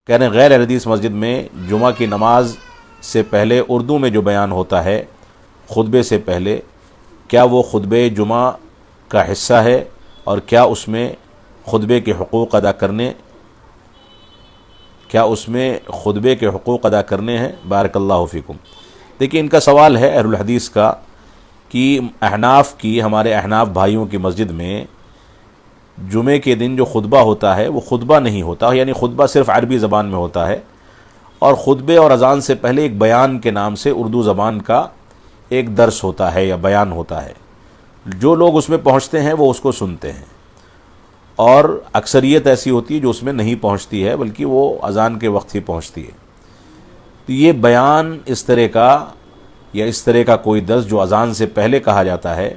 کہہ رہے ہیں غیر اہل حدیث مسجد میں جمعہ کی نماز سے پہلے اردو میں جو بیان ہوتا ہے خطبے سے پہلے، کیا وہ خطبے جمعہ کا حصہ ہے اور کیا اس میں خطبے کے حقوق ادا کرنے ہیں؟ بارک اللہ فیکم۔ دیکھیں، ان کا سوال ہے اہل الحدیث کا کہ ہمارے احناف بھائیوں کی مسجد میں جمعے کے دن جو خطبہ ہوتا ہے وہ خطبہ نہیں ہوتا، یعنی خطبہ صرف عربی زبان میں ہوتا ہے، اور خطبے اور اذان سے پہلے ایک بیان کے نام سے اردو زبان کا ایک درس ہوتا ہے یا بیان ہوتا ہے۔ جو لوگ اس میں پہنچتے ہیں وہ اس کو سنتے ہیں، اور اکثریت ایسی ہوتی ہے جو اس میں نہیں پہنچتی ہے بلکہ وہ اذان کے وقت ہی پہنچتی ہے۔ تو یہ بیان اس طرح کا کوئی درس جو اذان سے پہلے کہا جاتا ہے،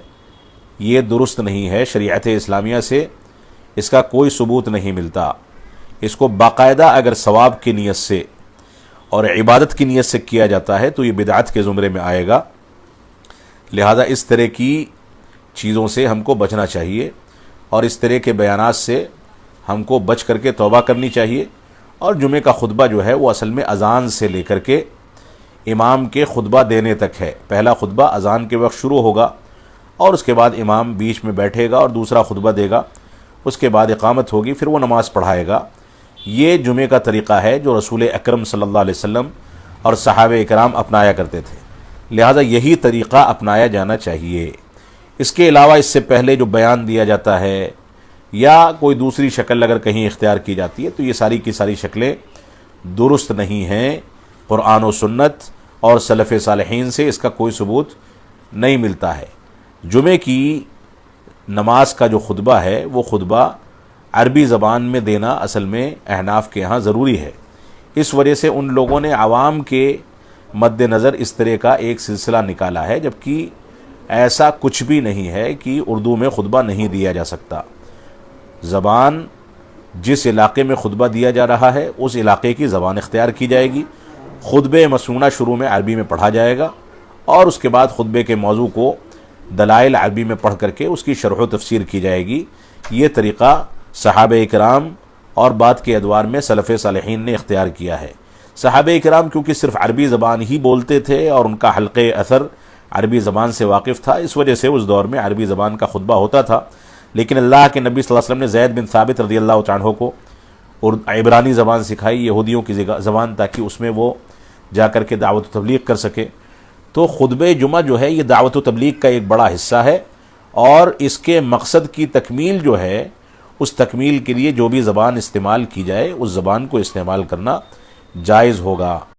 یہ درست نہیں ہے۔ شریعت اسلامیہ سے اس کا کوئی ثبوت نہیں ملتا۔ اس کو باقاعدہ اگر ثواب کی نیت سے اور عبادت کی نیت سے کیا جاتا ہے تو یہ بدعت کے زمرے میں آئے گا۔ لہذا اس طرح کی چیزوں سے ہم کو بچنا چاہیے، اور اس طرح کے بیانات سے ہم کو بچ کر کے توبہ کرنی چاہیے۔ اور جمعے کا خطبہ جو ہے وہ اصل میں اذان سے لے کر کے امام کے خطبہ دینے تک ہے۔ پہلا خطبہ اذان کے وقت شروع ہوگا، اور اس کے بعد امام بیچ میں بیٹھے گا اور دوسرا خطبہ دے گا، اس کے بعد اقامت ہوگی، پھر وہ نماز پڑھائے گا۔ یہ جمعے کا طریقہ ہے جو رسول اکرم صلی اللہ علیہ وسلم اور صحابہ اکرام اپنایا کرتے تھے، لہذا یہی طریقہ اپنایا جانا چاہیے۔ اس کے علاوہ اس سے پہلے جو بیان دیا جاتا ہے یا کوئی دوسری شکل اگر کہیں اختیار کی جاتی ہے تو یہ ساری کی ساری شکلیں درست نہیں ہیں۔ قرآن و سنت اور سلف صالحین سے اس کا کوئی ثبوت نہیں ملتا ہے۔ جمعے کی نماز کا جو خطبہ ہے وہ خطبہ عربی زبان میں دینا اصل میں احناف کے ہاں ضروری ہے۔ اس وجہ سے ان لوگوں نے عوام کے مد نظر اس طرح کا ایک سلسلہ نکالا ہے، جبکہ ایسا کچھ بھی نہیں ہے کہ اردو میں خطبہ نہیں دیا جا سکتا۔ زبان جس علاقے میں خطبہ دیا جا رہا ہے اس علاقے کی زبان اختیار کی جائے گی، خطبہ مسنونہ شروع میں عربی میں پڑھا جائے گا، اور اس کے بعد خطبے کے موضوع کو دلائل عربی میں پڑھ کر کے اس کی شرح و تفسیر کی جائے گی۔ یہ طریقہ صحابہ اکرام اور بعد کے ادوار میں سلف صالحین نے اختیار کیا ہے۔ صحابہ اکرام کیونکہ صرف عربی زبان ہی بولتے تھے اور ان کا حلقہ اثر عربی زبان سے واقف تھا، اس وجہ سے اس دور میں عربی زبان کا خطبہ ہوتا تھا۔ لیکن اللہ کے نبی صلی اللہ علیہ وسلم نے زید بن ثابت رضی اللہ عنہ کو عبرانی زبان سکھائی، یہودیوں کی زبان، تاکہ اس میں وہ جا کر کے دعوت و تبلیغ کر سکے۔ تو خطبہ جمعہ جو ہے یہ دعوت و تبلیغ کا ایک بڑا حصہ ہے، اور اس کے مقصد کی تکمیل جو ہے اس تکمیل کے لیے جو بھی زبان استعمال کی جائے اس زبان کو استعمال کرنا جائز ہوگا۔